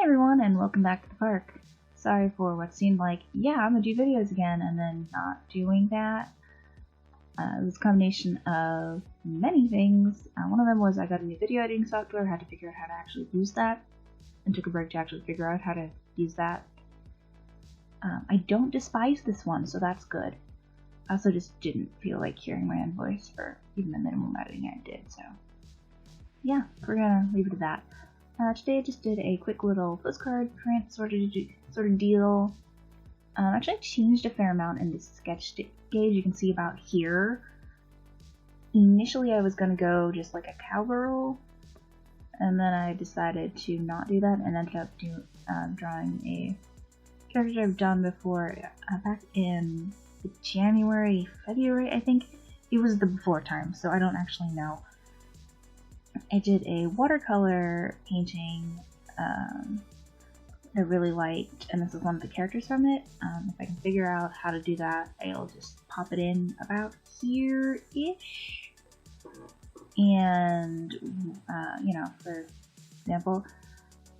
everyone, and welcome back to the park. Sorry for what seemed like, yeah, I'm gonna do videos again, and then not doing that. It was a combination of many things. One of them was I got a new video editing software, had to figure out how to actually use that, and took a break to actually figure out how to use that. I don't despise this one, so that's good. I also just didn't feel like hearing my own voice for even the minimum editing I did, so yeah, we're gonna leave it at that. Today I just did a quick little postcard print sort of deal. Actually I changed a fair amount in the sketch gauge. You can see about here. Initially I was going to go just like a cowgirl, and then I decided to not do that and ended up drawing a character I've done before back in January, February I think. It was the before time, so I don't actually know. I did a watercolor painting I really liked, and this is one of the characters from it. If I can figure out how to do that, I'll just pop it in about here-ish. And, you know, for example,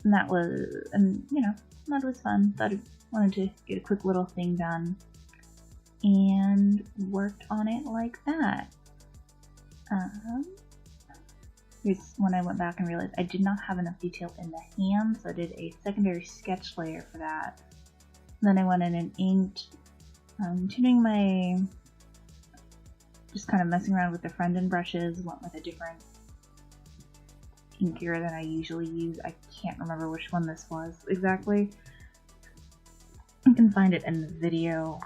and that was, that was fun. Thought I wanted to get a quick little thing done, and worked on it like that. Here's when I went back and realized I did not have enough detail in the hand, so I did a secondary sketch layer for that. Then I went in and inked, tuning my, just kind of messing around with the Friendin brushes, went with a different inker than I usually use. I can't remember which one this was exactly. You can find it in the video.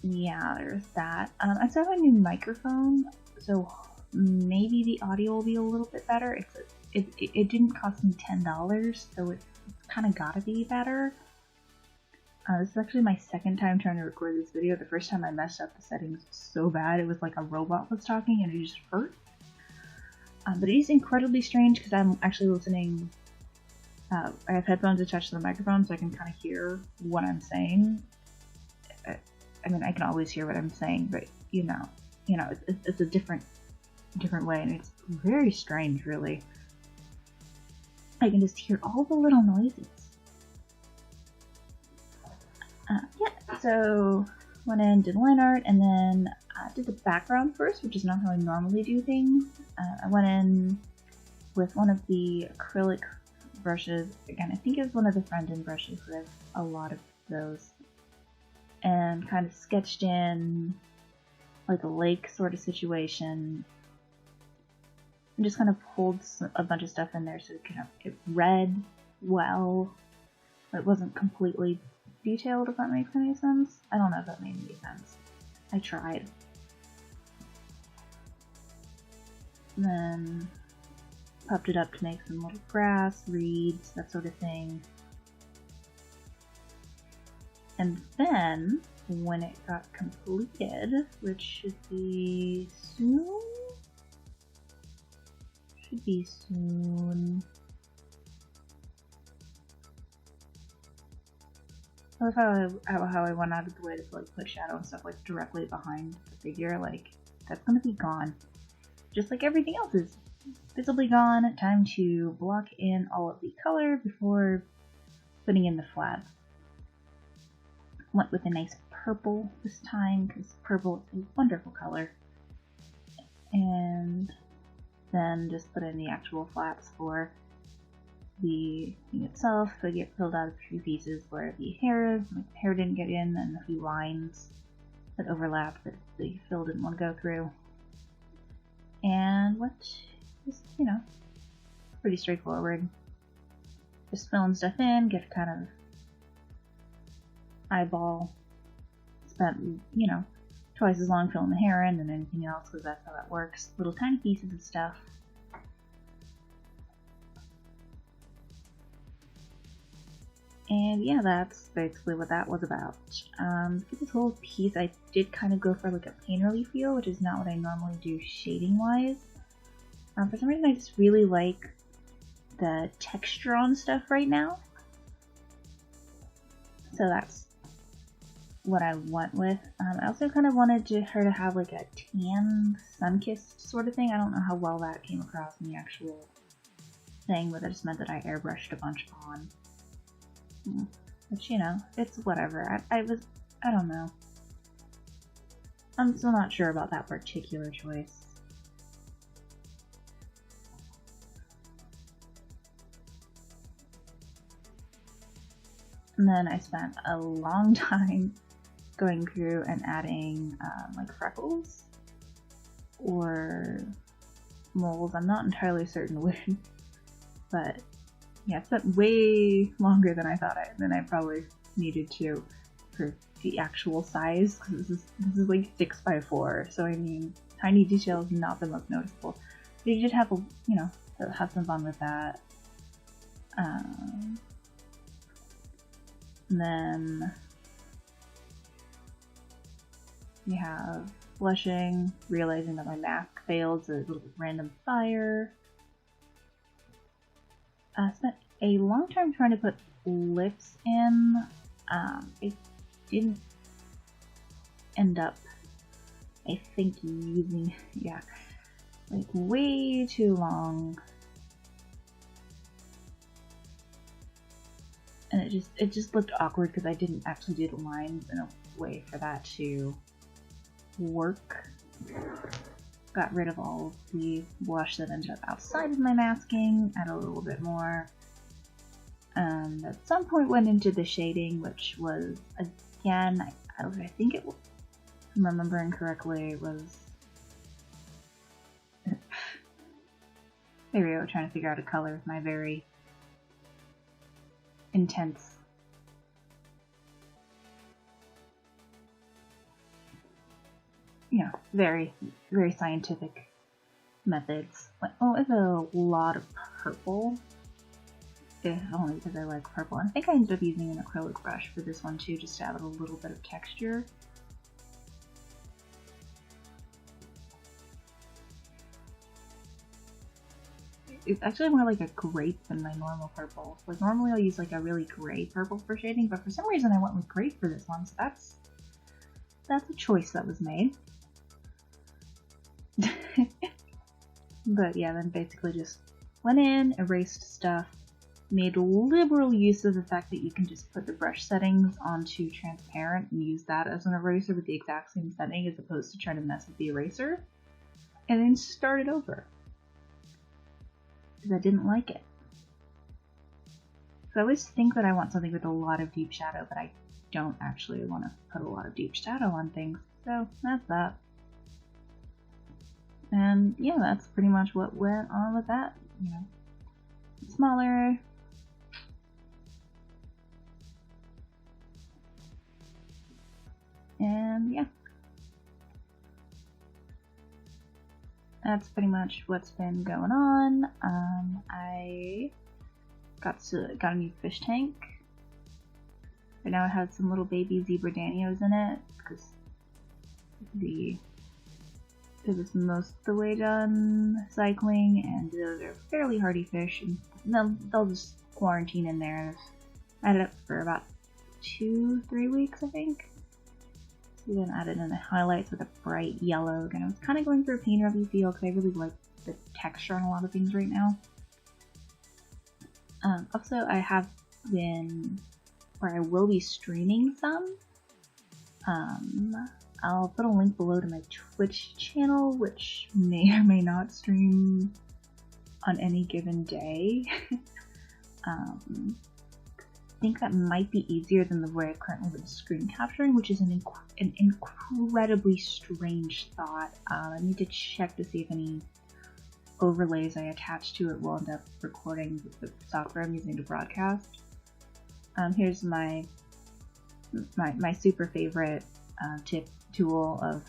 Yeah, there's that. I still have a new microphone, so maybe the audio will be a little bit better. It didn't cost me $10, so it's kind of gotta be better. This is actually my second time trying to record this video. The first time I messed up the settings so bad, it was like a robot was talking and it just hurt. But it is incredibly strange because I'm actually listening. I have headphones attached to the microphone, so I can kind of hear what I'm saying. I mean, I can always hear what I'm saying, but you know, it's a different way, and it's very strange, really. I can just hear all the little noises. Yeah, so went in, did line art, and then did the background first, which is not how I normally do things. I went in with one of the acrylic brushes. Again, I think it was one of the Friendin brushes, but I have a lot of those. And kind of sketched in like a lake sort of situation, and just kind of pulled a bunch of stuff in there so it read well. It wasn't completely detailed, if that makes any sense. I don't know if that made any sense. I tried. And then popped it up to make some little grass, reeds, that sort of thing. And then, when it got completed, which should be soon? I love how I went out of the way to like put shadow and stuff like directly behind the figure. Like, that's gonna be gone. Just like everything else is visibly gone. Time to block in all of the color before putting in the flab. Went with a nice purple this time because purple is a wonderful color, and then just put in the actual flaps for the thing itself. So I get filled out a few pieces where the hair didn't get in, and a few lines that overlapped that the fill didn't want to go through. And what is, pretty straightforward. Just filling stuff in, get kind of eyeball. Spent, twice as long filling the hair in than anything else, because that's how that works. Little tiny pieces of stuff. And yeah, that's basically what that was about. For this whole piece, I did kind of go for like a painterly feel, which is not what I normally do shading-wise. For some reason, I just really like the texture on stuff right now. So that's what I went with. I also kind of wanted her to have like a tan, sun-kissed sort of thing. I don't know how well that came across in the actual thing, but that just meant that I airbrushed a bunch on. Which, you know, it's whatever. I don't know. I'm still not sure about that particular choice. And then I spent a long time going through and adding like freckles or moles. I'm not entirely certain which, but yeah, I spent way longer than I thought I probably needed to for the actual size, because this is like 6x4, so I mean, tiny details not the most noticeable. But you just have to, you know, have some fun with that. And then we have blushing, realizing that my mask failed, so a little bit random fire. I spent a long time trying to put lips in. It didn't end up, I think, using, yeah, like way too long. And it just looked awkward because I didn't actually do the lines in a way for that to work. Got rid of all the blush that ended up outside of my masking, add a little bit more. And at some point went into the shading, which was, again, I think it was, if I'm remembering correctly, it was, there we go, trying to figure out a color with my very intense, you know, very, very scientific methods. Like, oh, it's a lot of purple, if only because I like purple. And I think I ended up using an acrylic brush for this one too, just to add a little bit of texture. It's actually more like a grape than my normal purple. Like, normally I'll use like a really gray purple for shading, but for some reason I went with grape for this one, so that's a choice that was made. But yeah, then basically just went in, erased stuff, made liberal use of the fact that you can just put the brush settings onto transparent and use that as an eraser with the exact same setting as opposed to trying to mess with the eraser, and then start it over. Because I didn't like it. So I always think that I want something with a lot of deep shadow, but I don't actually want to put a lot of deep shadow on things. So that's that. And yeah, that's pretty much what went on with that. You know, smaller. And yeah. That's pretty much what's been going on. I got a new fish tank. Right now it has some little baby zebra danios in it because it was most of the way done cycling, and those are fairly hardy fish, and they'll just quarantine in there. I had it up for about 2-3 weeks, I think. So then added in the highlights with a bright yellow. Again, I was kind of going through a paint rubby feel because I really like the texture on a lot of things right now. Also, I have been, or I will be streaming some. I'll put a link below to my Twitch channel, which may or may not stream on any given day. I think that might be easier than the way I've currently been screen capturing, which is an incredibly strange thought. I need to check to see if any overlays I attach to it will end up recording the software I'm using to broadcast. Here's my super favorite tip tool of,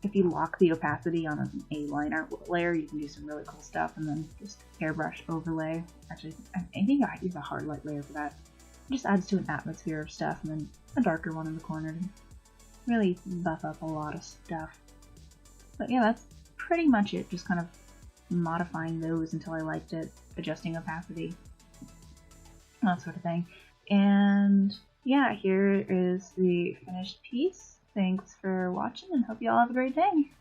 if you lock the opacity on a line art layer, you can do some really cool stuff, and then just airbrush overlay. Actually, I think I use a hard light layer for that. It just adds to an atmosphere of stuff, and then a darker one in the corner to really buff up a lot of stuff. But yeah, that's pretty much it, just kind of modifying those until I liked it, adjusting opacity, that sort of thing. And yeah, here is the finished piece. Thanks for watching and hope you all have a great day.